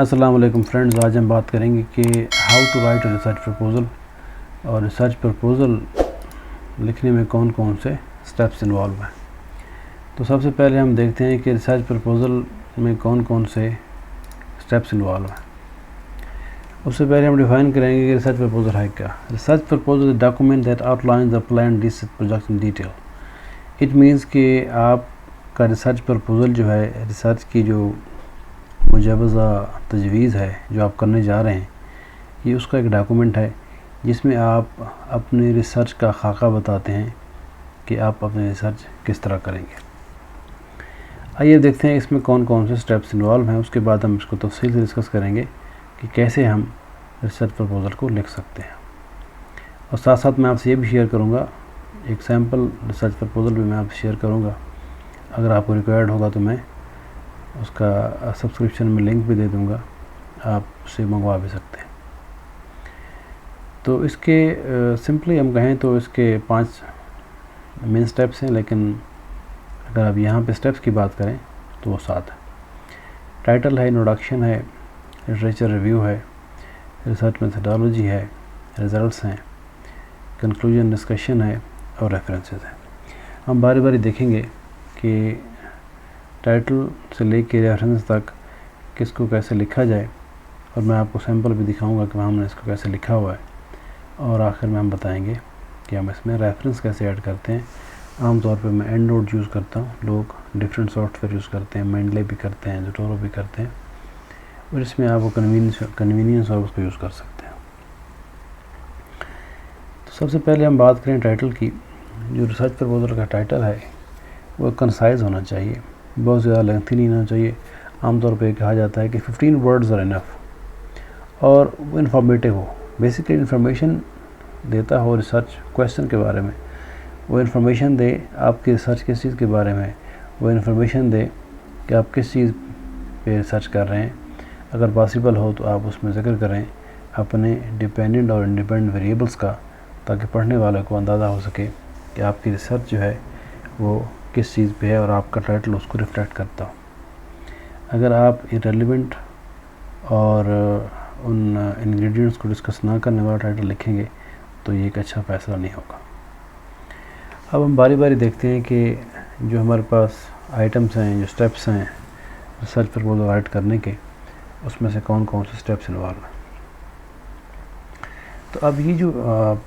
अस्सलाम वालेकुम फ्रेंड्स, आज हम बात करेंगे कि how to write a research proposal और रिसर्च प्रपोज़ल लिखने में कौन कौन से स्टेप्स इन्वॉल्व हैं। तो सबसे पहले हम देखते हैं कि रिसर्च प्रपोज़ल में कौन कौन से स्टेप्स इन्वॉल्व हैं। उससे पहले हम डिफ़ाइन करेंगे कि रिसर्च प्रपोज़ल है क्या। Research proposal is document that outlines the plan research project in detail. It means कि आपका रिसर्च प्रपोज़ल जो है, रिसर्च की जो मुजवज़ा तजवीज़ है जो आप करने जा रहे हैं, ये उसका एक डॉक्यूमेंट है जिसमें आप अपनी रिसर्च का खाका बताते हैं कि आप अपनी रिसर्च किस तरह करेंगे। आइए देखते हैं इसमें कौन कौन से स्टेप्स इन्वॉल्व हैं। उसके बाद हम इसको तफसील से डिस्कस करेंगे कि कैसे हम रिसर्च प्रपोज़ल को लिख सकते हैं। और साथ साथ मैं आपसे ये भी शेयर करूँगा, एक सैम्पल रिसर्च प्रपोज़ल भी मैं आपसे शेयर करूँगा। अगर आपको रिक्वायर्ड होगा तो मैं उसका सब्सक्रिप्शन में लिंक भी दे दूँगा, आप उसे मंगवा भी सकते हैं। तो इसके सिंपली हम कहें तो इसके 5 मेन स्टेप्स हैं, लेकिन अगर आप यहाँ पे स्टेप्स की बात करें तो वो 7 है। टाइटल है, इंट्रोडक्शन है, लिटरेचर रिव्यू है, रिसर्च मेथडोलॉजी है, रिज़ल्ट्स हैं, कंक्लूजन डिस्कशन है और रेफरेंसेस हैं। हम बारी बारी देखेंगे कि टाइटल से लेके रेफरेंस तक किसको कैसे लिखा जाए, और मैं आपको सैम्पल भी दिखाऊंगा कि हमने इसको कैसे लिखा हुआ है। और आखिर में हम बताएंगे कि हम इसमें रेफरेंस कैसे ऐड करते हैं। आमतौर पे मैं एंड नोट यूज़ करता हूँ, लोग डिफरेंट सॉफ्टवेयर यूज़ करते हैं, मेंडले भी करते हैं, जोटोरो भी करते हैं, और इसमें आप वो कन्वीनियंस और उसको यूज़ कर सकते हैं। तो सबसे पहले हम बात करें टाइटल की। जो रिसर्च प्रपोज़ल का टाइटल है वो कंसाइज होना चाहिए, बहुत ज़्यादा लेंथी नहीं होना चाहिए। आमतौर पे कहा जाता है कि 15 वर्ड्स आर इनफ, और वो इन्फॉर्मेटिव हो, बेसिकली इन्फॉर्मेशन देता हो रिसर्च क्वेश्चन के बारे में, वो इन्फॉर्मेशन दे आपकी रिसर्च किस चीज़ के बारे में, वो इन्फॉर्मेशन दे कि आप किस चीज़ पे रिसर्च कर रहे हैं। अगर पॉसिबल हो तो आप उसमें ज़िक्र करें अपने डिपेंडेंट और इंडिपेंडेंट वेरिएबल्स का, ताकि पढ़ने वाले को अंदाज़ा हो सके कि आपकी रिसर्च जो है वो किस चीज़ पे है और आपका टाइटल उसको रिफ्लेक्ट करता हो। अगर आप इररिलेवेंट और उन इंग्रेडिएंट्स को डिस्कस ना करने वाला टाइटल लिखेंगे तो ये एक अच्छा फ़ैसला नहीं होगा। अब हम बारी बारी देखते हैं कि जो हमारे पास आइटम्स हैं, जो स्टेप्स हैं रिसर्च प्रपोज़ल राइट करने के, उसमें से कौन कौन से स्टेप्स इन्वॉल्व हैं। तो अब ये जो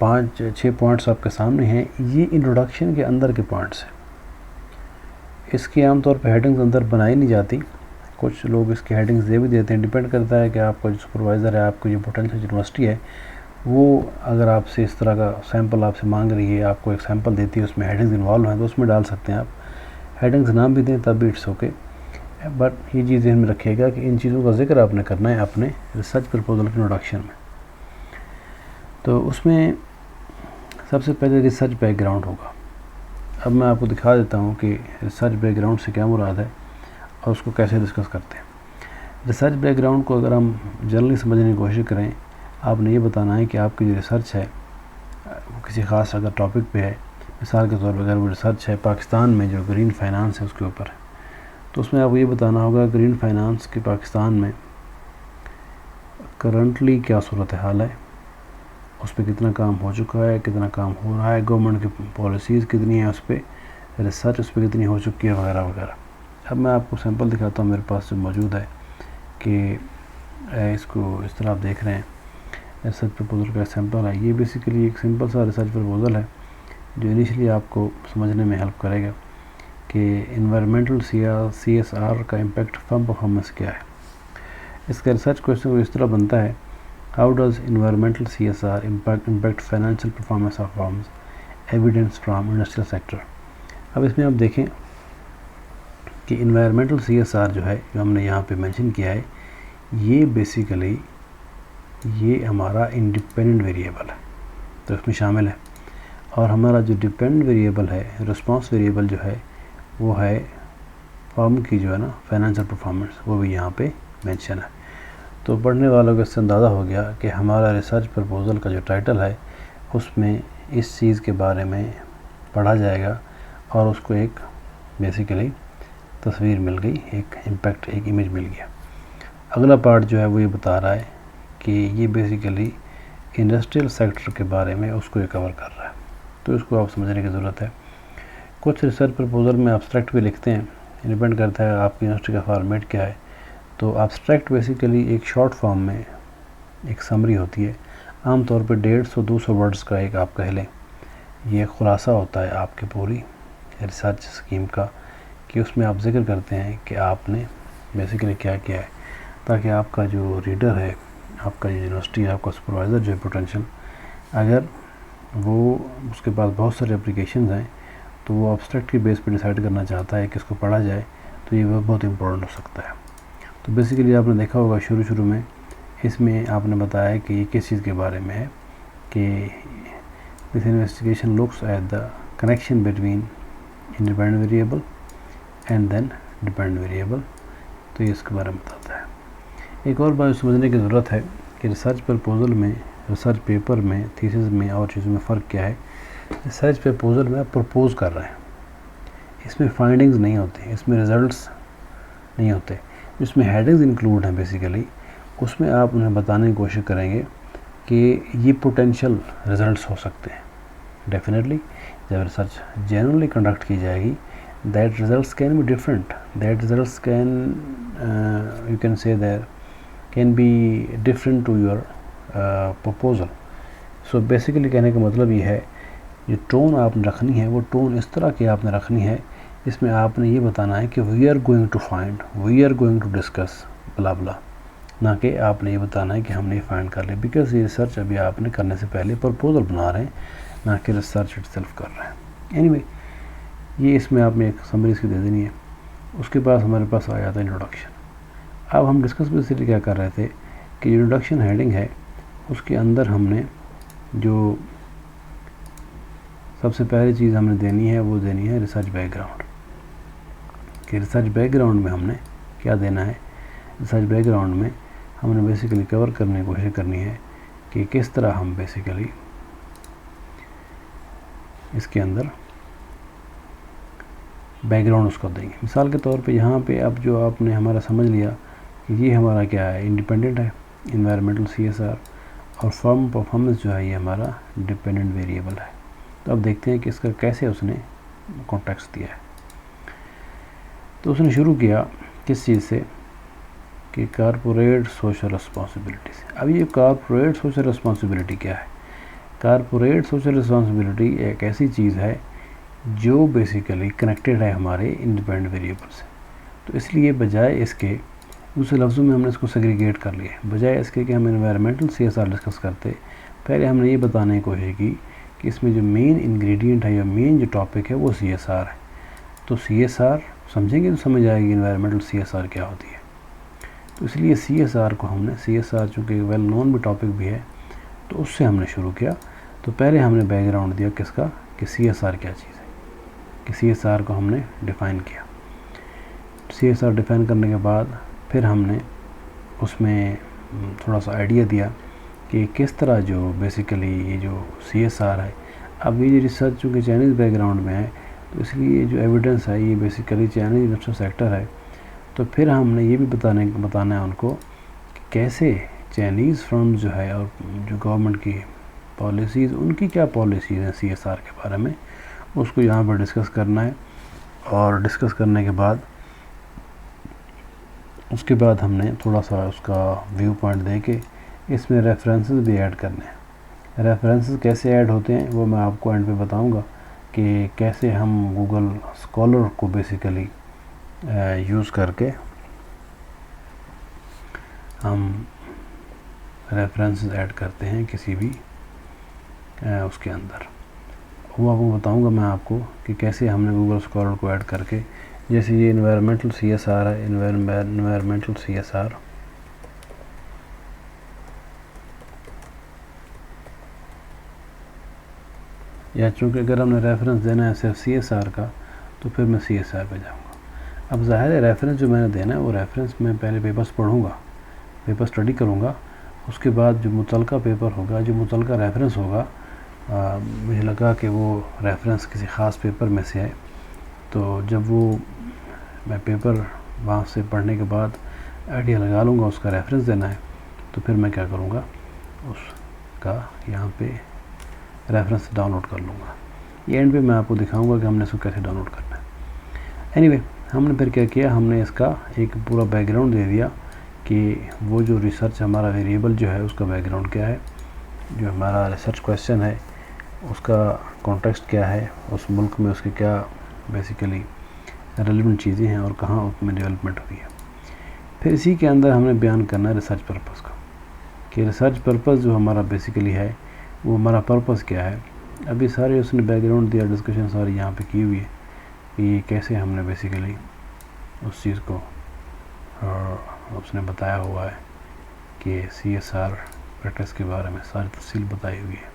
5-6 पॉइंट्स आपके सामने हैं, ये इंट्रोडक्शन के अंदर के पॉइंट्स हैं। इसकी आमतौर पर हेडिंग्स अंदर बनाई नहीं जाती, कुछ लोग इसकी हेडिंग्स दे भी देते हैं। डिपेंड करता है कि आपका जो सुपरवाइज़र है, आपको जो पोटेंशियल यूनिवर्सिटी है, वो अगर आपसे इस तरह का सैम्पल आपसे मांग रही है, आपको एक सैम्पल देती है, उसमें हेडिंग्स इन्वॉल्व हैं, तो उसमें डाल सकते हैं आप। हेडिंग्स ना भी दें तब भी इट्स ओके, बट ये चीज़ ध्यान में रखिएगा कि इन चीज़ों का जिक्र आपने करना है अपने रिसर्च प्रपोज़ल के इंट्रोडक्शन में। तो उसमें सबसे पहले रिसर्च बैकग्राउंड होगा। अब मैं आपको दिखा देता हूँ कि रिसर्च बैकग्राउंड से क्या मुराद है और उसको कैसे डिस्कस करते हैं। रिसर्च बैकग्राउंड को अगर हम जनरली समझने की कोशिश करें, आपने ये बताना है कि आपकी जो रिसर्च है वो किसी ख़ास अगर टॉपिक पे है। मिसाल के तौर पर अगर वो रिसर्च है पाकिस्तान में जो ग्रीन फाइनेंस है उसके ऊपर है, तो उसमें आपको ये बताना होगा ग्रीन फाइनेंस के पाकिस्तान में करंटली क्या सूरत हाल है, उस पर कितना काम हो चुका है, कितना काम हो रहा है, गवर्नमेंट की पॉलिसीज़ कितनी है उस पर, रिसर्च उस पर कितनी हो चुकी है, वगैरह वगैरह। अब मैं आपको सैंपल दिखाता हूँ, मेरे पास जो मौजूद है कि इसको इस तरह आप देख रहे हैं। रिसर्च प्रपोज़ल का सैंपल है, ये बेसिकली एक सिंपल सा रिसर्च प्रपोज़ल है जो इनिशियली आपको समझने में हेल्प करेगा कि इन्वायरमेंटल CSR का इम्पैक्ट फर्म परफॉर्मेंस क्या है। इसका रिसर्च क्वेश्चन इस तरह बनता है, how does environmental CSR impact financial performance of firms, evidence from industrial sector. अब इसमें आप देखें कि इन्वायरमेंटल CSR जो है, जो हमने यहाँ पे मेंशन किया है, ये बेसिकली ये हमारा इंडिपेंडेंट वेरिएबल है, तो इसमें शामिल है। और हमारा जो डिपेंडेंट वेरिएबल है, रिस्पांस वेरिएबल जो है, वो है फर्म की जो है ना फाइनेंशियल परफॉर्मेंस, वो भी यहाँ पे मेंशन है। तो पढ़ने वालों को इससे अंदाज़ा हो गया कि हमारा रिसर्च प्रपोज़ल का जो टाइटल है उसमें इस चीज़ के बारे में पढ़ा जाएगा और उसको एक बेसिकली तस्वीर मिल गई, एक इम्पैक्ट, एक इमेज मिल गया। अगला पार्ट जो है वो ये बता रहा है कि ये बेसिकली इंडस्ट्रियल सेक्टर के बारे में उसको ये कवर कर रहा है, तो इसको आप समझने की ज़रूरत है। कुछ रिसर्च प्रपोजल में एब्स्ट्रैक्ट भी लिखते हैं, डिपेंड करता है आपकी यूनिवर्सिटी का फॉर्मेट क्या है। तो एब्स्ट्रैक्ट बेसिकली एक शॉर्ट फॉर्म में एक समरी होती है, आमतौर पे 150-200 वर्ड्स का एक आप कह लें, ये खुलासा होता है आपकी पूरी रिसर्च स्कीम का, कि उसमें आप जिक्र करते हैं कि आपने बेसिकली क्या किया है, ताकि आपका जो रीडर है, आपका यूनिवर्सिटी है, आपका सुपरवाइज़र जो है पोटेंशियल, अगर वो उसके पास बहुत सारे एप्लीकेशंस हैं तो वो एब्स्ट्रैक्ट की बेस पर डिसाइड करना चाहता है कि इसको पढ़ा जाए, तो ये बहुत इंपॉर्टेंट हो सकता है। तो बेसिकली आपने देखा होगा शुरू में इसमें आपने बताया कि ये किस चीज़ के बारे में है, कि this investigation looks at the connection between independent variable and then dependent variable, तो ये इसके बारे में बताता है। एक और बात समझने की ज़रूरत है कि रिसर्च प्रपोजल में, रिसर्च पेपर में, थीसिस में और चीज़ों में फ़र्क क्या है। रिसर्च प्रपोजल में आप प्रपोज कर रहे हैं, इसमें फाइंडिंग्स नहीं होती, इसमें रिज़ल्ट्स नहीं होते, इसमें हेडिंग्स इंक्लूड हैं बेसिकली, उसमें आप उन्हें बताने की कोशिश करेंगे कि ये पोटेंशियल रिज़ल्ट्स हो सकते हैं। डेफिनेटली जब रिसर्च जेन्युइनली कंडक्ट की जाएगी, that results can be different, that results can you can say there can be different to your proposal. So basically कहने का मतलब ये है, जो टोन आपने रखनी है वो टोन इस तरह की आपने रखनी है, इसमें आपने ये बताना है कि we are going to find, we are going to discuss blah blah, ना कि आपने ये बताना है कि हमने ये फाइंड कर लिया, बिकॉज ये रिसर्च अभी आपने करने से पहले प्रपोजल बना रहे हैं, ना कि रिसर्च इटसेल्फ कर रहे हैं। एनीवे ये इसमें आपने एक समरी इसकी दे देनी है। उसके बाद हमारे पास आ जाता है इंट्रोडक्शन। अब हम डिस्कस बेसिकली क्या कर रहे थे कि इंट्रोडक्शन हेडिंग है, उसके अंदर हमने जो सबसे पहली चीज़ हमने देनी है वो देनी है रिसर्च बैकग्राउंड, कि रिसर्च बैकग्राउंड में हमने क्या देना है। रिसर्च बैकग्राउंड में हमने बेसिकली कवर करने की कोशिश करनी है कि किस तरह हम बेसिकली इसके अंदर बैकग्राउंड उसको देंगे। मिसाल के तौर पे यहाँ पे अब जो आपने हमारा समझ लिया कि ये हमारा क्या है, इंडिपेंडेंट है, इन्वायरमेंटल CSR, और फर्म परफॉर्मेंस जो है ये हमारा डिपेंडेंट वेरिएबल है। तो अब देखते हैं कि इसका कैसे उसने कॉन्टेक्स्ट दिया है। तो उसने शुरू किया किस चीज़ से, कि कारपोरेट सोशल रिस्पॉन्सिबिलिटी से। अब ये कारपोरेट सोशल रिस्पॉन्सिबिलिटी क्या है? कारपोरेट सोशल रिस्पॉन्सिबिलिटी एक ऐसी चीज़ है जो बेसिकली कनेक्टेड है हमारे इंडिपेंडेंट वेरिएबल से। तो इसलिए बजाय इसके, दूसरे लफ्ज़ों में हमने इसको सेग्रीगेट कर लिया, बजाय इसके कि हम एनवायरमेंटल CSR डिस्कस करते, पहले हमने ये बताने की कोशिश की कि इसमें जो मेन इंग्रेडिएंट है या मेन जो टॉपिक है वो CSR है। तो CSR समझेंगे तो समझ आएगी एनवायरमेंटल CSR क्या होती है। तो इसलिए CSR को हमने, CSR चूँकि वेल नोन भी टॉपिक भी है, तो उससे हमने शुरू किया। तो पहले हमने बैकग्राउंड दिया किसका, कि CSR क्या चीज़ है, कि CSR को हमने डिफ़ाइन किया। CSR डिफ़ाइन करने के बाद फिर हमने उसमें थोड़ा सा आइडिया दिया कि किस तरह जो बेसिकली ये जो CSR है, अब ये रिसर्च चूँकि चाइनीज़ बैकग्राउंड में है, तो इसलिए जो एविडेंस है ये बेसिकली चाइनीज़ इंडस्ट्रियल सेक्टर है। तो फिर हमने ये भी बताना है उनको कि कैसे चाइनीज़ फर्म्स जो है और जो गवर्नमेंट की पॉलिसीज़, उनकी क्या पॉलिसीज़ हैं CSR के बारे में, उसको यहाँ पर डिस्कस करना है। और डिस्कस करने के बाद उसके बाद हमने थोड़ा सा उसका व्यू पॉइंट दे के इसमें रेफरेंसेस भी ऐड करने हैं। रेफरेंसेस कैसे ऐड होते हैं वो मैं आपको एंड पे बताऊंगा, कि कैसे हम गूगल स्कॉलर को बेसिकली यूज़ करके हम रेफरेंसेस ऐड करते हैं किसी भी उसके अंदर। वो आपको बताऊंगा मैं आपको कि कैसे हमने गूगल स्कॉलर को ऐड करके, जैसे ये इन्वायरमेंटल CSR है, इन्वायरमेंटल CSR, या चूँकि अगर हमने रेफरेंस देना है सिर्फ CSR का, तो फिर मैं CSR पे जाऊँगा। अब ज़ाहिर है रेफरेंस जो मैंने देना है वो रेफरेंस मैं पहले पेपर्स पढ़ूँगा, पेपर स्टडी करूँगा, उसके बाद जो मुतलका पेपर होगा, जो मुतलका रेफरेंस होगा, मुझे लगा कि वो रेफरेंस किसी ख़ास पेपर में से है, तो जब वो मैं पेपर वहाँ से पढ़ने के बाद आइडिया लगा लूँगा, उसका रेफरेंस देना है तो फिर मैं क्या करूँगा, उसका यहाँ पे रेफरेंस डाउनलोड कर लूँगा। ये एंड पे मैं आपको दिखाऊंगा कि हमने इसको कैसे डाउनलोड करना है। एनीवे, हमने फिर क्या किया, हमने इसका एक पूरा बैकग्राउंड दे दिया कि वो जो रिसर्च हमारा वेरिएबल जो है उसका बैकग्राउंड क्या है, जो हमारा रिसर्च क्वेश्चन है उसका कॉन्टेक्स्ट क्या है, उस मुल्क में उसके क्या बेसिकली रेलेवेंट चीज़ें हैं और कहाँ उसमें डेवलपमेंट हुई है। फिर इसी के अंदर हमने बयान करना है रिसर्च पर्पज़ का, कि रिसर्च पर्पज़ जो हमारा बेसिकली है वो हमारा पर्पज़ क्या है। अभी सारे उसने बैकग्राउंड दिया, डिस्कशन सारी यहाँ पे की हुई है कि ये कैसे हमने बेसिकली उस चीज़ को उसने बताया हुआ है कि CSR प्रैक्टिस के बारे में सारी तफसील बताई हुई है।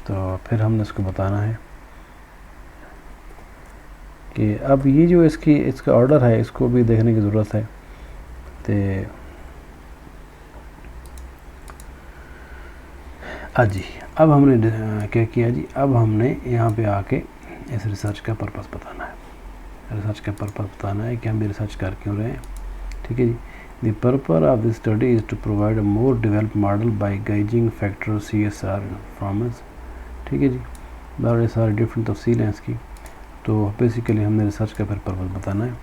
तो फिर हमने उसको बताना है कि अब ये जो इसका ऑर्डर है इसको भी देखने की ज़रूरत है। तो जी अब हमने क्या किया जी, अब हमने यहाँ पे आके इस रिसर्च का पर्पस बताना है। रिसर्च का पर्पस बताना है कि हम रिसर्च कर क्यों रहे हैं। ठीक है जी। The purpose of this study is to provide a more developed model by gauging factor CSR performance. ठीक है जी, बड़े सारे डिफरेंट तफसील हैं इसकी। तो बेसिकली हमने रिसर्च का फिर पर्पस बताना है।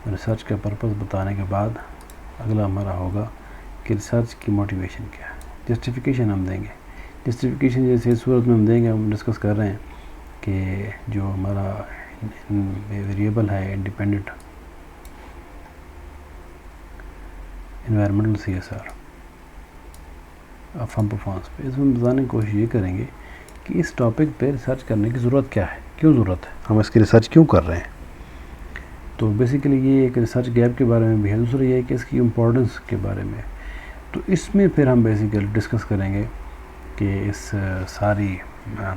रिसर्च का पर्पस बताने के बाद अगला हमारा होगा कि रिसर्च की मोटिवेशन क्या है। जस्टिफिकेशन हम देंगे। जस्टिफिकेशन जैसे सूरत में हम देंगे, हम डिस्कस कर रहे हैं कि जो हमारा वेरिएबल है independent environmental CSR firm performance पे, इसमें बताने की कोशिश ये करेंगे कि इस टॉपिक पे रिसर्च करने की ज़रूरत क्या है, क्यों ज़रूरत है, हम इसकी रिसर्च क्यों कर रहे हैं। तो बेसिकली ये एक रिसर्च गैप के बारे में भी है, दूसरा ये है कि इसकी इम्पोर्टेंस के बारे में। तो इसमें फिर हम बेसिकली डिस्कस करेंगे कि इस सारी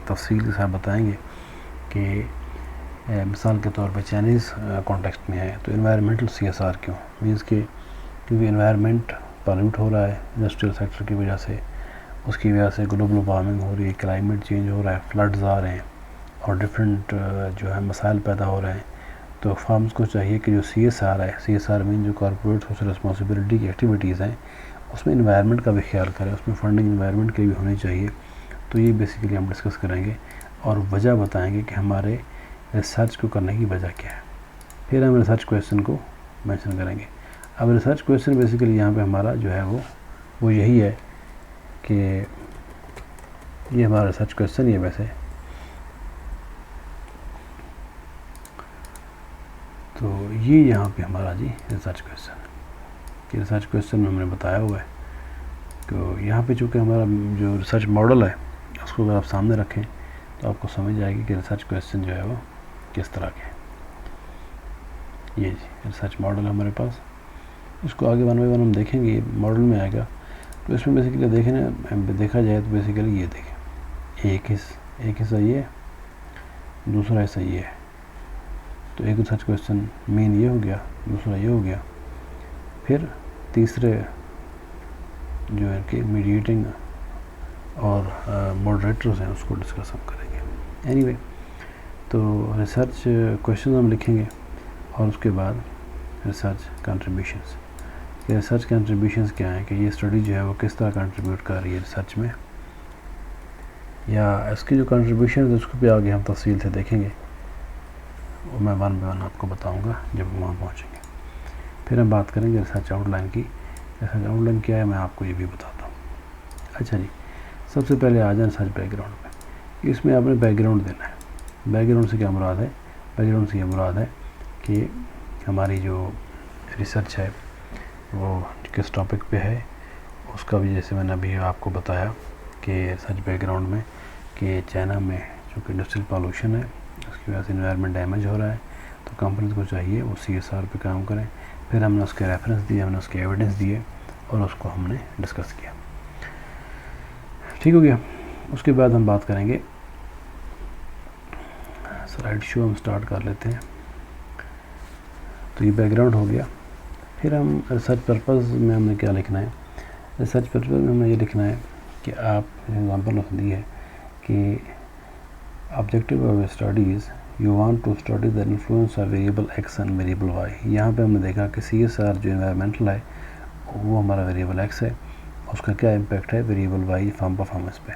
तफसील के साथ बताएंगे कि मिसाल के तौर पे चाइनीज़ कॉन्टेक्स्ट में है तो एनवायरमेंटल CSR क्यों, मीन्स कि क्योंकि एनवायरनमेंट पॉल्यूट हो रहा है इंडस्ट्रियल सेक्टर की वजह से, उसकी वजह से ग्लोबल वार्मिंग हो रही है, क्लाइमेट चेंज हो रहा है, फ्लड्स आ रहे हैं और डिफरेंट जो है मसाइल पैदा हो रहे हैं। तो फार्म्स को चाहिए कि जो CSR है, CSR मीन जो कॉर्पोरेट सोशल रिस्पॉन्सिबिलिटी की एक्टिविटीज़ हैं उसमें इन्वायरमेंट का भी ख्याल करें, उसमें फंडिंग इन्वायरमेंट की भी होनी चाहिए। तो ये बेसिकली हम डिस्कस करेंगे और वजह बताएंगे कि हमारे रिसर्च को करने की वजह क्या है। फिर हम रिसर्च क्वेश्चन को मेंशन करेंगे। अब रिसर्च क्वेश्चन बेसिकली यहाँ पे हमारा जो है वो यही है कि ये हमारा रिसर्च क्वेश्चन ही है वैसे। तो ये यहाँ पे हमारा जी रिसर्च क्वेश्चन है कि रिसर्च क्वेश्चन में हमने बताया हुआ है। तो यहाँ पे चूँकि हमारा जो रिसर्च मॉडल है उसको अगर आप सामने रखें तो आपको समझ आएगी कि रिसर्च क्वेश्चन जो है वो किस तरह के हैं। ये जी रिसर्च मॉडल है हमारे पास, इसको आगे वन बाई वन हम देखेंगे, मॉडल में आएगा। तो इसमें बेसिकली देखा जाए तो बेसिकली ये देखें, एक हिस्सा ये है, दूसरा हिस्सा ये है। तो एक रिसर्च क्वेश्चन मेन ये हो गया, दूसरा ये हो गया, फिर तीसरे जो है कि मीडिएटिंग और मॉडरेटर्स हैं उसको डिस्कस हम करेंगे। एनीवे, तो रिसर्च क्वेश्चन हम लिखेंगे और उसके बाद रिसर्च कंट्रीब्यूशंस। कि रिसर्च कंट्रीब्यूशंस क्या है, कि ये स्टडी जो है वो किस तरह कंट्रीब्यूट कर रही है रिसर्च में, या इसकी जो कंट्रीब्यूशन है उसको भी आगे हम तफसील से देखेंगे। वो मैं वन बाय वन आपको बताऊंगा जब वहाँ पहुँचेंगे। फिर हम बात करेंगे रिसर्च आउटलाइन की। रिसर्च आउटलाइन क्या है मैं आपको ये भी बताता हूँ। अच्छा जी, सबसे पहले आ जाए रिसर्च बैकग्राउंड पे। इसमें आपने बैकग्राउंड देना है। बैकग्राउंड से क्या मुराद है, बैकग्राउंड से ये मुराद है कि हमारी जो रिसर्च है वो किस टॉपिक पे है, उसका भी जैसे मैंने अभी आपको बताया कि रिसर्च बैकग्राउंड में कि चाइना में चूँकि इंडस्ट्रियल पॉल्यूशन है उसकी वजह से इन्वायरमेंट डैमेज हो रहा है, तो कंपनीज को चाहिए वो CSR पे काम करें। फिर हमने उसके रेफरेंस दिए, हमने उसके एविडेंस दिए और उसको हमने डिस्कस किया। ठीक हो गया। उसके बाद हम बात करेंगे, स्लाइड शो हम स्टार्ट कर लेते हैं। तो ये बैकग्राउंड हो गया। फिर हम रिसर्च पर्पस में हमने क्या लिखना है, रिसर्च पर्पस में हमने ये लिखना है कि आप एग्जांपल दी है कि objective of studies you want to study the influence of variable X and variable Y. यहाँ पे हमने देखा कि CSR जो इन्वायरमेंटल है वो हमारा वेरिएबल एक्स है, उसका क्या इम्पैक्ट है वेरिएबल वाई फार्म परफॉर्मेंस पे।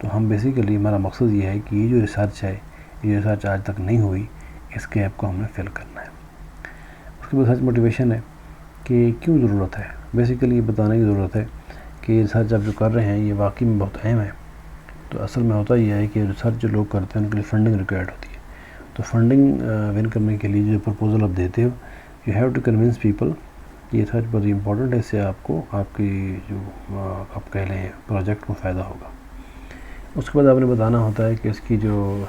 तो हम बेसिकली हमारा मकसद ये है कि ये जो रिसर्च है, ये रिसर्च आज तक नहीं हुई, इस गैप को हमने फिल करना है। उसके बाद रिसर्च मोटिवेशन है कि क्यों ज़रूरत है। बेसिकली ये बताने की ज़रूरत है कि रिसर्च आप जो कर रहे हैं ये वाकई में बहुत अहम है। तो असल में होता ये है कि रिसर्च जो लोग करते हैं उनके लिए फंडिंग रिक्वायर्ड होती है। तो फंडिंग विन करने के लिए जो प्रपोज़ल आप देते हो, you have to convince people. ये रिसर्च बहुत इंपॉर्टेंट है, इससे आपको आपकी जो आप कह लें प्रोजेक्ट को फ़ायदा होगा। उसके बाद आपने बताना होता है कि इसकी जो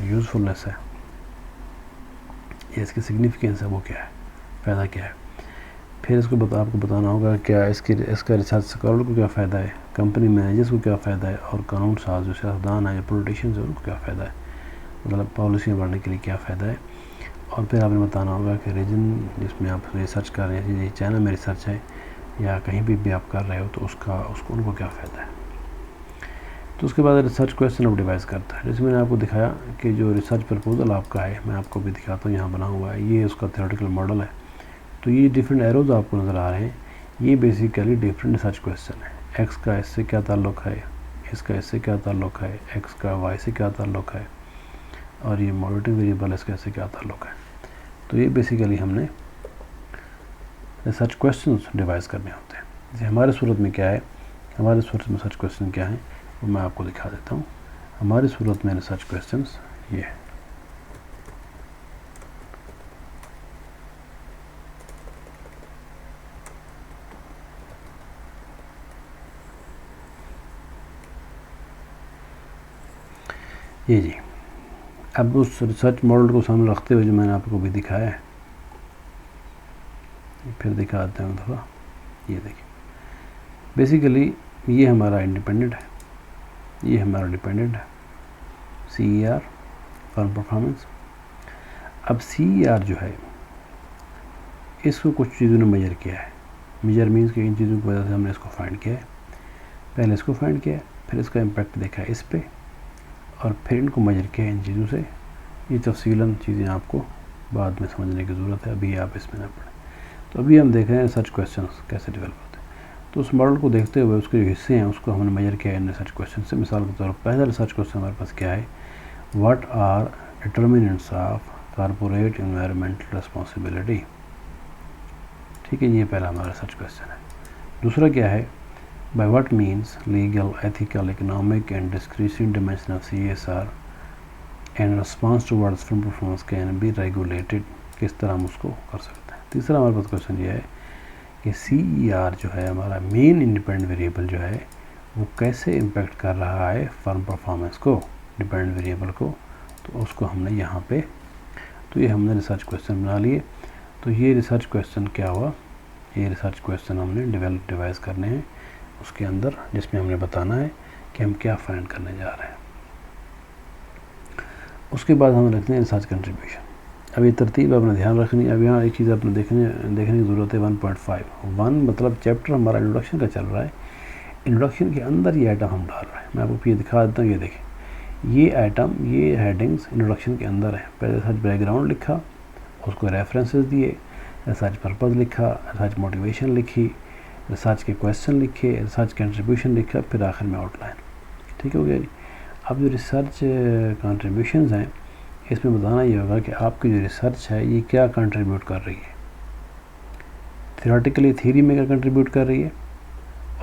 यूज़फुलनेस है या इसकी सिग्निफिकेंस है वो क्या है, फ़ायदा क्या है। फिर इसको आपको बताना होगा क्या इसका रिसर्च स्कॉलर को क्या फ़ायदा है, कंपनी मैनेजर्स को क्या फ़ायदा है, और कानून साज जो सियासतदान है या पॉलिटिशियंस है उनको क्या फ़ायदा है, मतलब पॉलिसियाँ बढ़ने के लिए क्या फ़ायदा है। और फिर आपने बताना होगा कि रीजन जिसमें आप रिसर्च कर रहे हैं, चाइना में रिसर्च है या कहीं भी आप कर रहे हो, तो उसको उनको क्या फ़ायदा है। तो उसके बाद रिसर्च क्वेश्चन आप डिवाइस करता है। जैसे मैंने आपको दिखाया कि जो रिसर्च प्रपोजल आपका है, मैं आपको भी दिखाता हूँ, यहाँ बना हुआ है, ये उसका थ्योरेटिकल मॉडल है। तो ये डिफरेंट एरोज़ आपको नज़र आ रहे हैं, ये बेसिकली डिफरेंट रिसर्च क्वेश्चन है। एक्स का इससे क्या ताल्लुक़ है, इसका इससे क्या ताल्लुक़ है, एक्स का वाई से क्या ताल्लुक़ है, और ये मोटिवेटिंग वेरिएबल इसका इससे क्या ताल्लुक़ है। तो ये बेसिकली हमने रिसर्च क्वेश्चंस डिवाइस करने होते हैं। जैसे हमारे सूरत में क्या है, हमारे सूरत में रिसर्च क्वेश्चन क्या है वो मैं आपको दिखा देता हूँ। हमारी सूरत में रिसर्च क्वेश्चंस ये है। ये जी, अब उस रिसर्च मॉडल को सामने रखते हुए जो मैंने आपको भी दिखाया है, फिर दिखा देता हूँ थोड़ा। ये देखिए, बेसिकली ये हमारा इंडिपेंडेंट है, ये हमारा डिपेंडेंट है, CER फर्म परफॉर्मेंस। अब CER जो है इसको कुछ चीज़ों ने मेजर किया है। मेजर मीन्स कि इन चीज़ों की वजह से हमने इसको फाइंड किया है। पहले इसको फाइंड किया है, फिर इसका इम्पैक्ट देखा है इस पे, और फिर इनको मेजर किया है इन चीज़ों से। ये तफसीलन चीज़ें आपको बाद में समझने की ज़रूरत है, अभी आप इसमें ना पढ़ें। तो अभी हम देख रहे हैं रिसर्च क्वेश्चन कैसे डेवलप होते हैं। तो उस मॉडल को देखते हुए उसके जो हिस्से हैं उसको हमने मेजर किया है इन रिसर्च क्वेश्चन से। मिसाल के तौर पर पहला रिसर्च क्वेश्चन हमारे पास क्या है, what are determinants of corporate environmental responsibility. ठीक है, ये पहला हमारा रिसर्च क्वेश्चन है। दूसरा क्या है, by what means legal, ethical, economic and discretionary dimension of CSR and response towards firm performance can be regulated. किस तरह हम उसको कर सकते हैं। तीसरा हमारे पास क्वेश्चन ये है कि CER जो है हमारा मेन इंडिपेंडेंट वेरिएबल जो है वो कैसे इम्पेक्ट कर रहा है फर्म परफॉर्मेंस को, डिपेंडेंट वेरिएबल को। तो उसको हमने यहाँ पे, तो ये हमने रिसर्च क्वेश्चन बना लिए। तो ये रिसर्च क्वेश्चन क्या हुआ, ये रिसर्च क्वेश्चन हमने डिवाइस करने हैं उसके अंदर, जिसमें हमने बताना है कि हम क्या फाइंड करने जा रहे हैं। उसके बाद हम रखते हैं रिसर्च कंट्रीब्यूशन। अब ये तरतीब आपने ध्यान रखनी है। अब यहाँ एक चीज़ आपने देखने की ज़रूरत है। 1.5 मतलब चैप्टर हमारा इंट्रोडक्शन का चल रहा है, इंट्रोडक्शन के अंदर ये आइटम हम डाल रहे हैं। मैं आपको ये दिखा देता हूँ, ये देखें, ये आइटम, ये हेडिंग्स इंट्रोडक्शन के अंदर है। पहले रिसर्च बैकग्राउंड लिखा, उसको रेफरेंसेस दिए, रिसर्च पर्पज़ लिखा, रिसर्च मोटिवेशन लिखी, रिसर्च के क्वेश्चन लिखे, रिसर्च कंट्रीब्यूशन लिखा, फिर आखिर में आउटलाइन। ठीक हो गया जी। अब जो रिसर्च कंट्रीब्यूशंस हैं इसमें बताना ये होगा कि आपकी जो रिसर्च है ये क्या कंट्रीब्यूट कर रही है। थियोरेटिकली थ्योरी में क्या कंट्रीब्यूट कर रही है,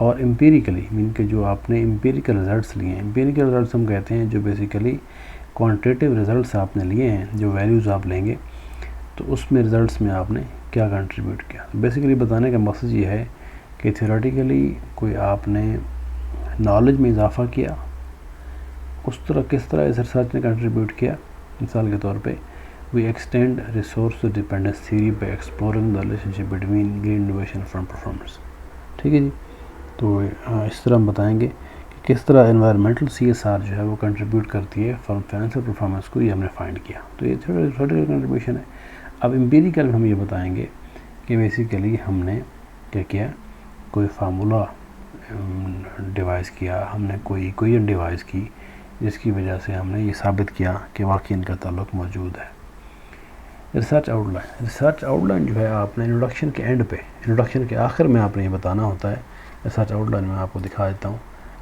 और एम्पिरिकली मीन के जो आपने एम्पिरिकल रिजल्ट्स लिए हैं। एम्पिरिकल रिजल्ट्स हम कहते हैं जो बेसिकली क्वांटिटेटिव रिजल्ट्स आपने लिए हैं, जो वैल्यूज़ आप लेंगे, तो उसमें रिजल्ट्स में आपने क्या कंट्रीब्यूट किया। बेसिकली बताने का मकसद ये है कि थियोरेटिकली कोई आपने नॉलेज में इजाफा किया, उस तरह किस तरह इस रिसर्च ने कंट्रीब्यूट किया। मिसाल के तौर पे we extend resource dependence theory by exploring the relationship between green innovation from performance. ठीक है जी। तो इस तरह हम बताएंगे कि किस तरह एनवायरमेंटल CSR जो है वो कंट्रीब्यूट करती है फॉर फाइनेंशियल परफॉर्मेंस को, ये हमने फाइंड किया। तो ये थियोरेटिकल कंट्रीब्यूशन है। अब एम्पिरिकल हम ये बताएंगे कि बेसिकली हमने क्या किया, कोई फार्मूला डिवाइस किया, हमने कोई इक्वेशन डिवाइस की, जिसकी वजह से हमने ये साबित किया कि वाकई इनका ताल्लुक़ मौजूद है। रिसर्च आउटलाइन जो है आपने इंट्रोडक्शन के एंड पे, इंट्रोडक्शन के आखिर में आपने ये बताना होता है। रिसर्च आउटलाइन में आपको दिखा देता हूँ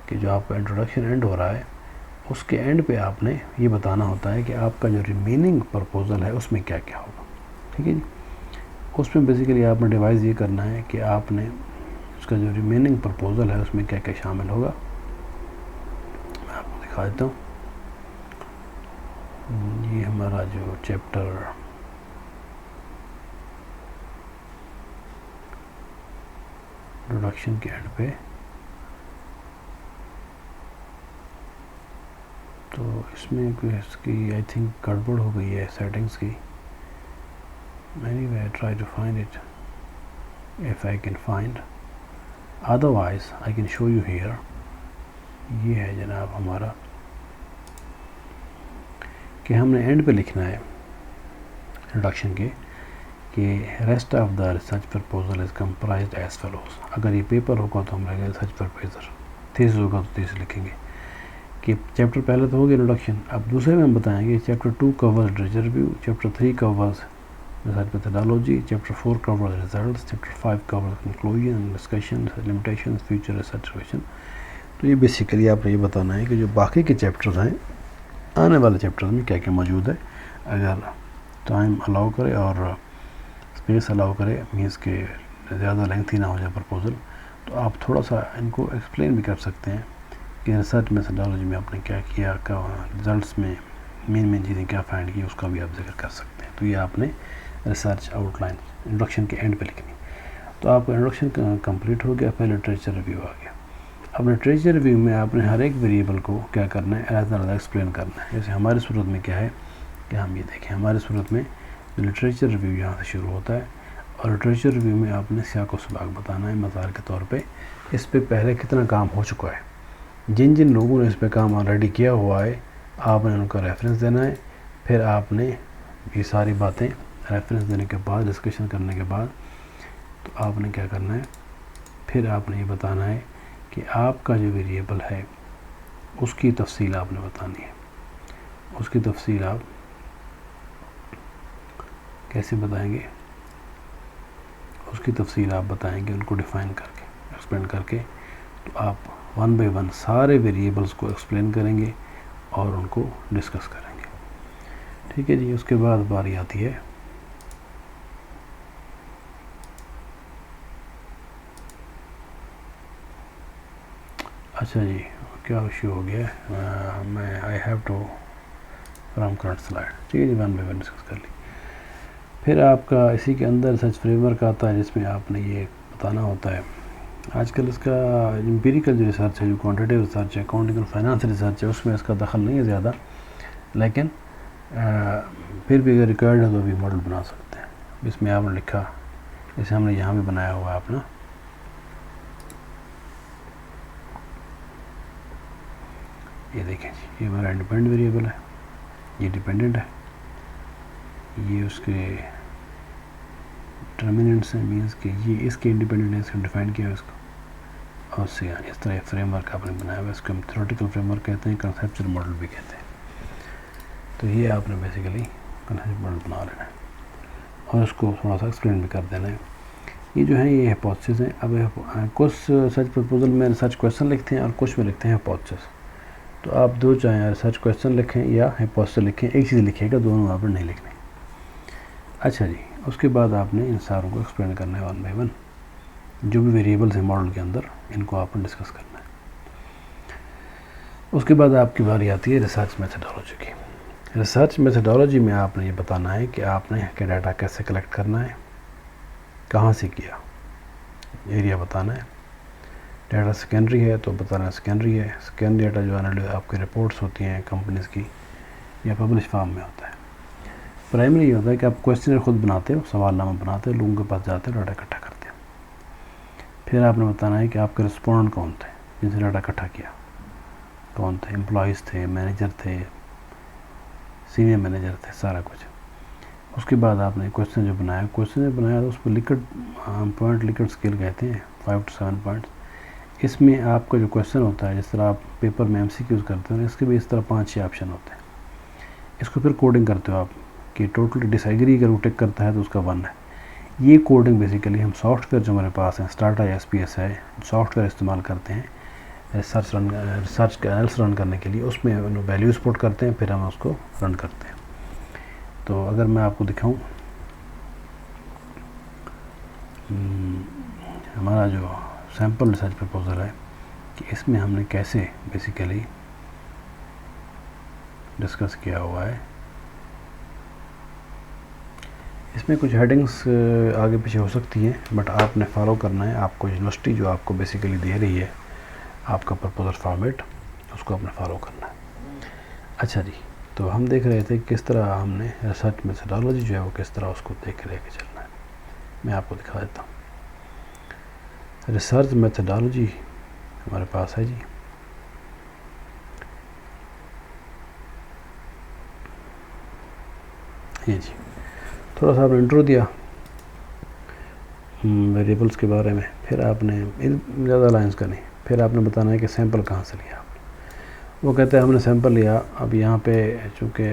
कि जो आपका इंट्रोडक्शन एंड हो रहा है उसके एंड पे आपने ये बताना होता है कि आपका जो रिमेनिंग प्रपोज़ल है उसमें क्या क्या होगा। ठीक है जी। उसमें बेसिकली आपने डिवाइस ये करना है कि आपने उसका जो रिमेनिंग प्रपोज़ल है उसमें क्या क्या शामिल होगा। मैं आपको दिखा देता हूँ। ये हमारा जो चैप्टर इंट्रोडक्शन के एंड पे, तो इसमें कोई इसकी आई थिंक गड़बड़ हो गई है सेटिंग्स की। Anyway I try to find it if I can find, otherwise I can show you here. ये है जनाब हमारा कि हमने एंड पे लिखना है इंट्रोडक्शन के कि rest of the research proposal is comprised as follows. अगर ये पेपर होगा तो हम लिखेंगे रिसर्च प्रपोजल, थीसिस होगा तो थीसिस लिखेंगे कि चैप्टर पहले तो हो गया इंट्रोडक्शन। अब दूसरे में हम बताएंगे chapter 2 covers literature review, chapter 3 covers research methodology, chapter 4 covers results, chapter 5 covers conclusion and discussion, limitations, future research situation. तो ये बेसिकली आपने ये बताना है कि जो बाकी के चैप्टर्स हैं आने वाले चैप्टर्स में क्या क्या मौजूद है। अगर टाइम अलाउ करे और स्पेस अलाउ करे, मीन्स के ज़्यादा लेंथी ना हो जाए प्रपोज़ल, तो आप थोड़ा सा इनको एक्सप्लेन भी कर सकते हैं कि रिसर्च मेथोडोलॉजी में आपने क्या किया, क्या रिजल्ट्स में मेन चीज़ें क्या फाइंड की, उसका भी आप जिक्र कर सकते हैं। तो ये आपने रिसर्च आउटलाइन इंट्रोडक्शन के एंड पे लिखनी। तो आपका इंट्रोडक्शन कंप्लीट हो गया, फिर लिटरेचर रिव्यू आ गया। अब लिटरेचर रिव्यू में आपने हर एक वेरिएबल को क्या करना है, अलग-अलग एक्सप्लेन करना है। जैसे हमारी सूरत में क्या है कि हम ये देखें, हमारी सूरत में लिटरेचर रिव्यू यहाँ से शुरू होता है और लिटरेचर रिव्यू में आपने सियाक़ व सबाक़ बताना है मसाइल के तौर पे। इस पे पहले कितना काम हो चुका है, जिन जिन लोगों ने इस पे काम ऑलरेडी किया हुआ है आपने उनका रेफरेंस देना है। फिर आपने ये सारी बातें रेफरेंस देने के बाद, डिस्कशन करने के बाद, तो आपने क्या करना है, फिर आपने ये बताना है कि आपका जो वेरिएबल है उसकी तफसील आपने बतानी है। उसकी तफसील आप कैसे बताएंगे, उसकी तफसील आप बताएंगे उनको डिफ़ाइन करके, एक्सप्लेन करके। तो आप 1 बाय 1 सारे वेरिएबल्स को एक्सप्लेन करेंगे और उनको डिस्कस करेंगे। ठीक है जी। उसके बाद बारी आती है अच्छा जी, क्या इशू हो गया मैं I have to from current slide. ठीक है जी, 1 बाय 1 डिस्कस कर ली। फिर आपका इसी के अंदर रिसर्च फ्रेमवर्क आता है जिसमें आपने ये बताना होता है। आजकल इसका एम्पिरिकल जो रिसर्च है, जो क्वांटिटेटिव रिसर्च है, अकाउंटिंग और फाइनेंस रिसर्च है, उसमें इसका दखल नहीं है ज़्यादा, लेकिन फिर भी अगर रिक्वायर्ड है तो भी मॉडल बना सकते हैं। इसमें आपने लिखा, जैसे हमने यहाँ भी बनाया हुआ है अपना, ये देखें जी, ये हमारा इंडिपेंडेंट वेरिएबल है, ये डिपेंडेंट है, ये उसके डिटर्मिनेंट्स हैं, मीन्स के ये इसके इंडिपेंडेंट है, इसको डिफाइन किया है इसको, और से इस तरह फ्रेमवर्क आपने बनाया हुआ है। इसको हम थ्योरेटिकल फ्रेमवर्क कहते हैं, कंसेप्चुअल मॉडल भी कहते हैं। तो ये आपने बेसिकली कंसेप्चुअल मॉडल बना लेना है और उसको थोड़ा सा एक्सप्लेन भी कर देना है। ये जो है ये हाइपोथेसिस हैं। अब कुछ रिसर्च प्रपोजल में रिसर्च क्वेश्चन लिखते हैं और कुछ में लिखते हैं हाइपोथेसिस। तो आप दो चाहें रिसर्च क्वेश्चन लिखें या हाइपोथेसिस लिखें, एक चीज़ लिखिएगा, दोनों आपने नहीं लिखने। अच्छा जी, उसके बाद आपने इन सारों को एक्सप्लेन करना है 1 बाय 1, जो भी वेरिएबल्स हैं मॉडल के अंदर, इनको आपने डिस्कस करना है। उसके बाद आपकी बारी आती है रिसर्च मेथोडोलॉजी की। रिसर्च मेथोडोलॉजी में आपने ये बताना है कि आपने क्या डाटा कैसे कलेक्ट करना है, कहाँ से किया, एरिया बताना है। डाटा सेकेंडरी है तो बताना सेकेंडरी है। सेकेंडरी डाटा जो है आपकी रिपोर्ट्स होती हैं कंपनीज़ की या पब्लिश फॉर्म में होता है। प्राइमरी ये होता है कि आप क्वेश्चनर खुद बनाते हो, सवालनामा बनाते हो, लोगों के पास जाते हो, डाटा इकट्ठा करते हो। फिर आपने बताना है कि आपके रिस्पोंडेंट कौन थे जिनसे डाटा इकट्ठा किया, कौन थे, एम्प्लॉयज़ थे, मैनेजर थे, सीनियर मैनेजर थे, सारा कुछ। उसके बाद आपने क्वेश्चन जो बनाया तो उस पर लिकट पॉइंट, लिकट स्केल कहते हैं, 5 to 7 पॉइंट्स। इसमें आपका जो क्वेश्चन होता है, जिस तरह आप पेपर में MCQ करते हो, इसके भी इस तरह 5-6 ऑप्शन होते हैं। इसको फिर कोडिंग करते हो आप कि टोटली डिसएग्री अगर वो टिक करता है तो उसका 1 है। ये कोडिंग बेसिकली हम सॉफ्टवेयर जो हमारे पास है, स्टार्टा या SPS है, सॉफ्टवेयर इस्तेमाल करते हैं रिसर्च एनालिसिस रन करने के लिए, उसमें वैल्यू स्पोर्ट करते हैं, फिर हम उसको रन करते हैं। तो अगर मैं आपको दिखाऊं हमारा जो सैम्पल रिसर्च प्रपोजल है कि इसमें हमने कैसे बेसिकली डिस्कस किया हुआ है। इसमें कुछ हेडिंग्स आगे पीछे हो सकती हैं, बट आपने फॉलो करना है। आपको यूनिवर्सिटी जो आपको बेसिकली दे रही है आपका प्रपोजल फॉर्मेट, उसको आपने फॉलो करना है। अच्छा जी, तो हम देख रहे थे किस तरह हमने रिसर्च मेथडोलॉजी जो है वो किस तरह उसको देख के लेके चलना है। मैं आपको दिखा देता हूँ। रिसर्च मेथडोलॉजी हमारे पास है जी। ये जी, थोड़ा सा आपने इंट्रो दिया वेरिएबल्स के बारे में, फिर आपने ज़्यादा लाइंस का नहीं, फिर आपने बताना है कि सैंपल कहाँ से लिया आपने। वो कहते हैं हमने सैंपल लिया, अब यहाँ पे चूँकि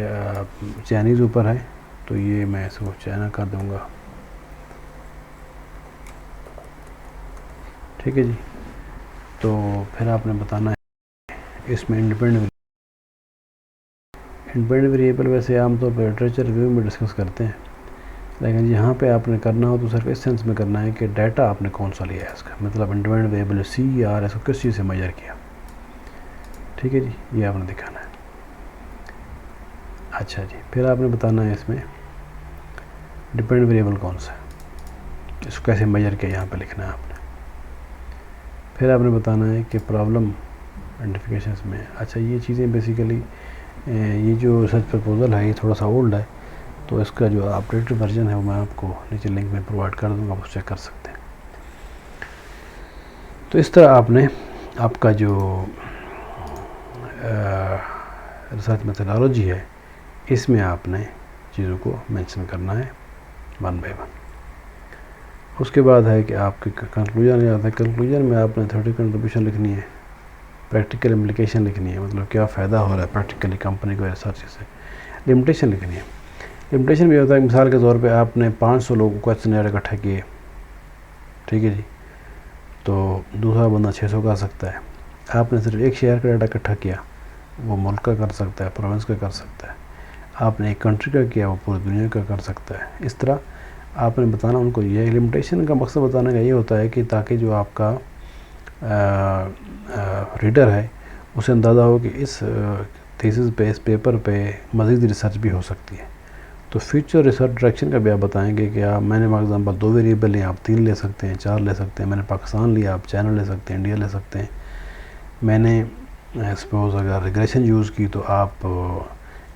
चाइनीज़ ऊपर है तो ये मैं इसको चाइना कर दूँगा, ठीक है जी। तो फिर आपने बताना है इसमें इंडिपेंडेंट वेरिएबल वैसे आमतौर पर लिटरेचर रिव्यू में डिस्कस करते हैं, लेकिन यहाँ पे आपने करना हो तो सिर्फ इस सेंस में करना है कि डाटा आपने कौन सा लिया है इसका, मतलब इंडिपेंडेंट वेरिएबल C या R इसको किस चीज़ से मेजर किया, ठीक है जी, ये आपने दिखाना है। अच्छा जी, फिर आपने बताना है इसमें डिपेंडेंट वेरिएबल कौन सा है, इसको कैसे मेजर किया, यहाँ पे लिखना है आपने। फिर आपने बताना है कि प्रॉब्लम आइडेंटिफिकेशन में, अच्छा ये चीज़ें बेसिकली ये जो रिसर्च प्रपोजल है ये थोड़ा सा ओल्ड है, तो इसका जो अपडेटेड वर्जन है वो मैं आपको नीचे लिंक में प्रोवाइड कर दूँगा, आप चेक कर सकते हैं। तो इस तरह आपने आपका जो रिसर्च मेथडोलॉजी है इसमें आपने चीज़ों को मेंशन करना है 1 बाय 1। उसके बाद है कि आपके कंक्लूजन आता है। कंक्लूजन में आपने थ्योरेटिकल कंट्रीब्यूशन लिखनी है, प्रैक्टिकल इम्प्लीकेशन लिखनी है, मतलब क्या फ़ायदा हो रहा है प्रैक्टिकली कंपनी को रिसर्च से, लिमिटेशन लिखनी है। लिमिटेशन भी होता है, मिसाल के तौर पे आपने 500 लोगों को क्वेश्चन इकट्ठा किए, ठीक है जी, तो दूसरा बंदा 600 का सकता है। आपने सिर्फ एक शहर का डाटा इकट्ठा किया, वो मुल्क का कर सकता है, प्रोविंस का कर सकता है। आपने एक कंट्री का किया, वो पूरी दुनिया का कर सकता है। इस तरह आपने बताना उनको। ये लिमिटेशन का मकसद बताने का ये होता है कि ताकि जो आपका रीडर है उसे अंदाज़ा हो कि इस थीसिस पे, इस पेपर पे मज़ीद रिसर्च भी हो सकती है। तो फ्यूचर रिसर्च डायरेक्शन का भी आप बताएंगे कि आप, मैंने फॉर एग्जांपल 2 वेरिएबल हैं, आप 3 ले सकते हैं, 4 ले सकते हैं। मैंने पाकिस्तान लिया, आप चाइना ले सकते हैं, इंडिया ले सकते हैं। मैंने सपोज़ अगर रिग्रेशन यूज़ की तो आप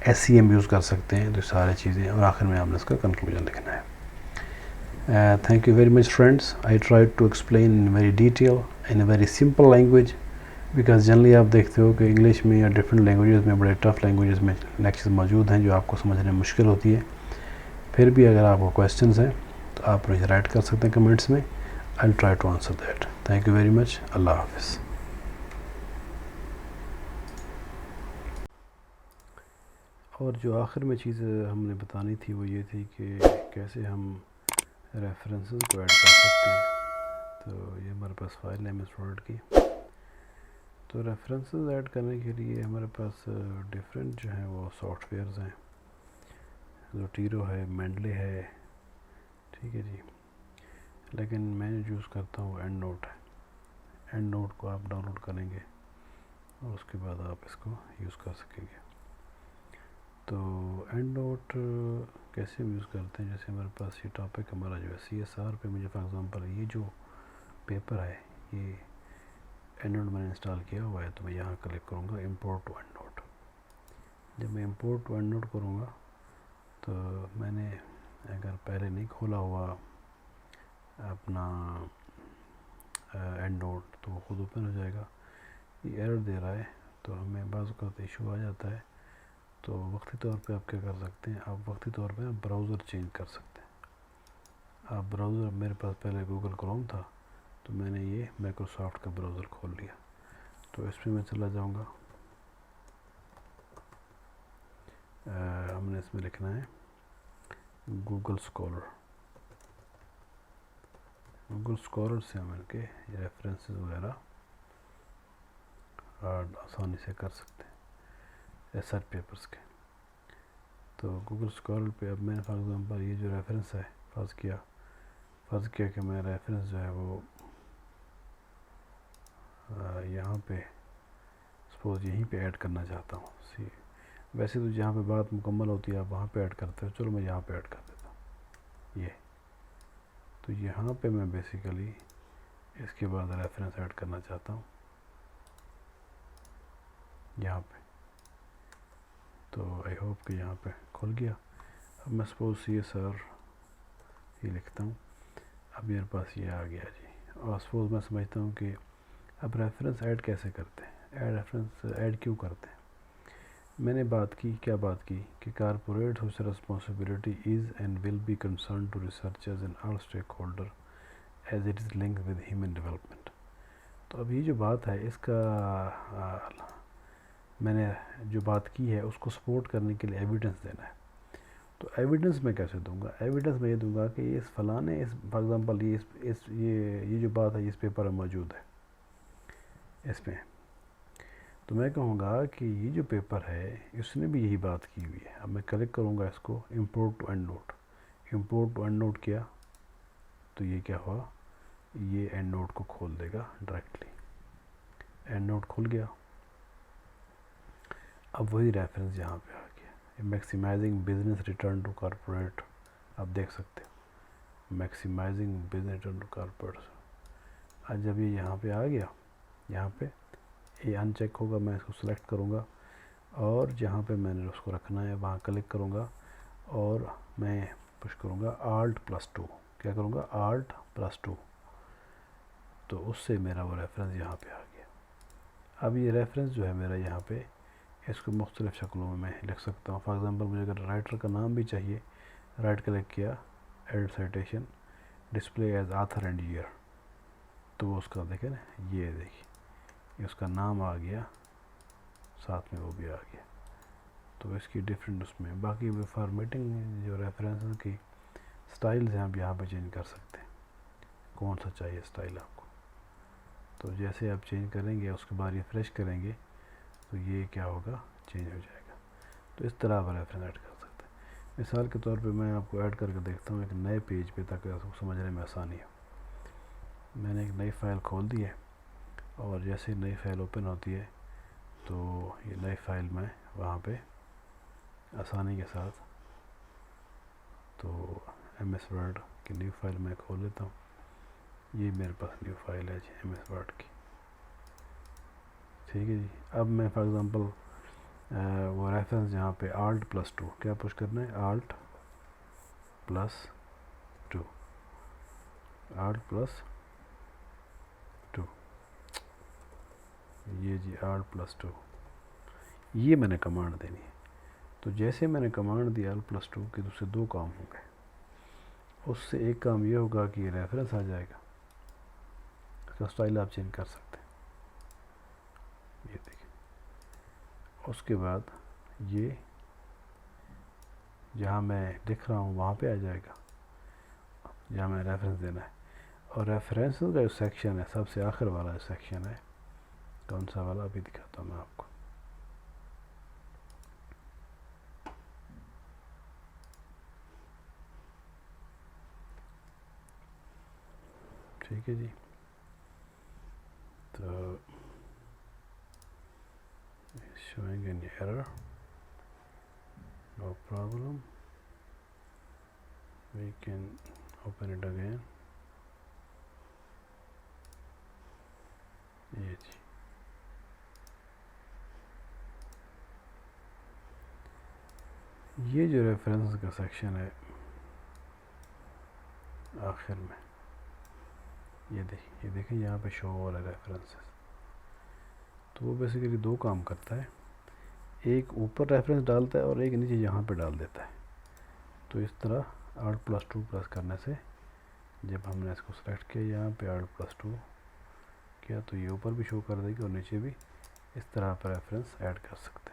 SCM यूज़ कर सकते हैं। तो सारी चीज़ें, और आखिर में आपने इसका कंक्लूजन लिखना है। Thank you very much friends. I tried to explain in very detail in a very simple language, because generally आप देखते हो कि इंग्लिश में या डिफरेंट लैंग्वेजेस में, बड़े टफ लैंग्वेजेस में लेक्चर्स मौजूद हैं जो आपको समझने में मुश्किल होती है। फिर भी अगर आपको क्वेश्चंस हैं तो आप मुझे राइट कर सकते हैं कमेंट्स में। I will try to answer that. Thank you very much. अल्लाह हाफिज़। और जो आखिर में चीज़ हमने बतानी थी वो ये थी कि कैसे हम रेफरेंसेस को ऐड कर सकते हैं। तो ये हमारे पास फाइल है स्टूडेंट की। तो रेफरेंसेस ऐड करने के लिए हमारे पास डिफरेंट जो हैं वो सॉफ्टवेयर्स हैं। ज़ोटीरो है, मेंडले है, ठीक है जी, लेकिन मैं यूज़ करता हूँ एंड नोट है। एंड नोट को आप डाउनलोड करेंगे और उसके बाद आप इसको यूज़ कर सकेंगे। तो एंड नोट कैसे यूज़ करते हैं, जैसे हमारे पास ये टॉपिक हमारा जो है CSR पे, मुझे फॉर एग्जांपल ये जो पेपर है ये एंड नोट मैंने इंस्टॉल किया हुआ है, तो मैं यहाँ क्लिक करूँगा इंपोर्ट टू एंड नोट। जब मैं इंपोर्ट टू एंड नोट करूँगा तो मैंने अगर पहले नहीं खोला हुआ अपना एंड नोट तो खुद ओपन हो जाएगा। ये एरर दे रहा है, तो हमें बाज़ का इशू आ जाता है। तो वक्ती तौर पे आप क्या कर सकते हैं, आप वक्ती तौर पे ब्राउज़र चेंज कर सकते हैं। आप ब्राउज़र, मेरे पास पहले गूगल क्रोम था, तो मैंने ये माइक्रोसॉफ्ट का ब्राउज़र खोल लिया। तो इसमें मैं चला जाऊँगा, हमने इसमें लिखना है गूगल स्कॉलर। गूगल स्कॉलर से हम इनके रेफरेंसेस वगैरह आसानी से कर सकते हैं रिसर्च पेपर्स के। तो गूगल स्कॉलर पे अब मैंने फॉर एग्ज़ाम्पल ये जो रेफरेंस है फ़र्ज़ किया कि मैं रेफरेंस जो है वो यहाँ पे सपोज़ यहीं पे ऐड करना चाहता हूँ। सी वैसे तो जहाँ पे बात मुकम्मल होती है आप वहाँ पे ऐड करते हो, चलो मैं यहाँ पे ऐड कर देता हूँ ये। तो यहाँ पे मैं बेसिकली इसके बाद रेफरेंस ऐड करना चाहता हूँ यहाँ पे। तो आई होप कि यहाँ पे खुल गया। अब मैं सपोज़ ये सर ये लिखता हूँ, अब मेरे पास ये आ गया जी। और सपोज़ मैं समझता हूँ कि अब रेफरेंस ऐड कैसे करते हैं, रेफरेंस ऐड क्यों करते हैं। मैंने क्या बात की कि corporate social responsibility is and will be concern to researchers and all stakeholder as it is link with human development. तो अब ये जो बात है इसका मैंने जो बात की है उसको सपोर्ट करने के लिए एविडेंस देना है। तो एविडेंस मैं कैसे दूंगा, एविडेंस मैं ये दूंगा कि इस फलाने इस फॉर एग्ज़ाम्पल ये जो बात है इस पेपर में मौजूद है इसमें। तो मैं कहूँगा कि ये जो पेपर है इसने भी यही बात की हुई है। अब मैं क्लिक करूँगा इसको import to EndNote, import to EndNote किया तो ये क्या हुआ, ये एंड नोट को खोल देगा डायरेक्टली। एंड नोट खुल गया। अब वही रेफरेंस यहाँ पे आ गया, maximising business return to corporate. आप देख सकते हो maximising business return to corporate. आज जब ये यहाँ पे आ गया, यहाँ पे ये अनचेक होगा, मैं इसको सेलेक्ट करूँगा और जहाँ पे मैंने उसको रखना है वहाँ क्लिक करूँगा और मैं पुश करूँगा Alt+2। क्या करूँगा, Alt+2। तो उससे मेरा वो रेफरेंस यहाँ पे आ गया। अब ये रेफरेंस जो है मेरा यहाँ पे, इसको मुख्तलिफ़ शक्लों में मैं लिख सकता हूँ। फॉर एग्ज़ाम्पल मुझे अगर राइटर का नाम भी चाहिए, राइट क्लिक किया, edit citation, display as author and year, तो वो उसका देखें ना, ये देखिए उसका नाम आ गया, साथ में वो भी आ गया। तो इसकी डिफरेंट उसमें बाकी वो फॉर्मेटिंग जो रेफरेंस की स्टाइल्स हैं आप यहाँ पे चेंज कर सकते हैं, कौन सा चाहिए स्टाइल आपको। तो जैसे आप चेंज करेंगे उसके बाद रिफ्रेश करेंगे तो ये क्या होगा, चेंज हो जाएगा। तो इस तरह आप रेफरेंस ऐड कर सकते हैं। मिसाल के तौर पे मैं आपको ऐड करके देखता हूँ एक नए पेज पे, ताकि आपको समझने में आसानी हो। मैंने एक नई फ़ाइल खोल दी है और जैसे ही नई फ़ाइल ओपन होती है तो ये नई फ़ाइल मैं वहाँ पे आसानी के साथ, तो MS वर्ड की न्यू फाइल मैं खोल लेता हूँ। ये मेरे पास न्यू फाइल है जी MS वर्ड की, ठीक है जी। अब मैं फॉर एग्ज़ाम्पल वो रेफरेंस यहाँ पे Alt+2, क्या पुश करना है, Alt+2, Alt+2, ये जी Alt+2, ये मैंने कमांड देनी है। तो जैसे मैंने कमांड दी Alt+2 की, उससे दो काम होंगे। उससे एक काम ये होगा कि रेफरेंस आ जाएगा, इसका स्टाइल आप चेंज कर सकते हैं, ये देखिए। उसके बाद ये जहाँ मैं लिख रहा हूँ वहाँ पे आ जाएगा जहाँ मैं रेफरेंस देना है। और रेफरेंस का जो सेक्शन है, सबसे आखिर वाला जो सेक्शन है, कौन सा वाला अभी दिखाता हूँ मैं आपको। ठीक है जी। तो showing an error, no problem, we can open it again। ये जी, ये जो रेफरेंस का सेक्शन है आखिर में, ये देखिए यहाँ पे शो हो रहा है रेफरेंसेस। तो वो बेसिकली दो काम करता है, एक ऊपर रेफरेंस डालता है और एक नीचे यहाँ पे डाल देता है। तो इस तरह Alt+2 प्रेस करने से जब हमने इसको सेलेक्ट किया यहाँ पे Alt+2 किया तो ये ऊपर भी शो कर देगी और नीचे भी। इस तरह आप रेफरेंस ऐड कर सकते हैं।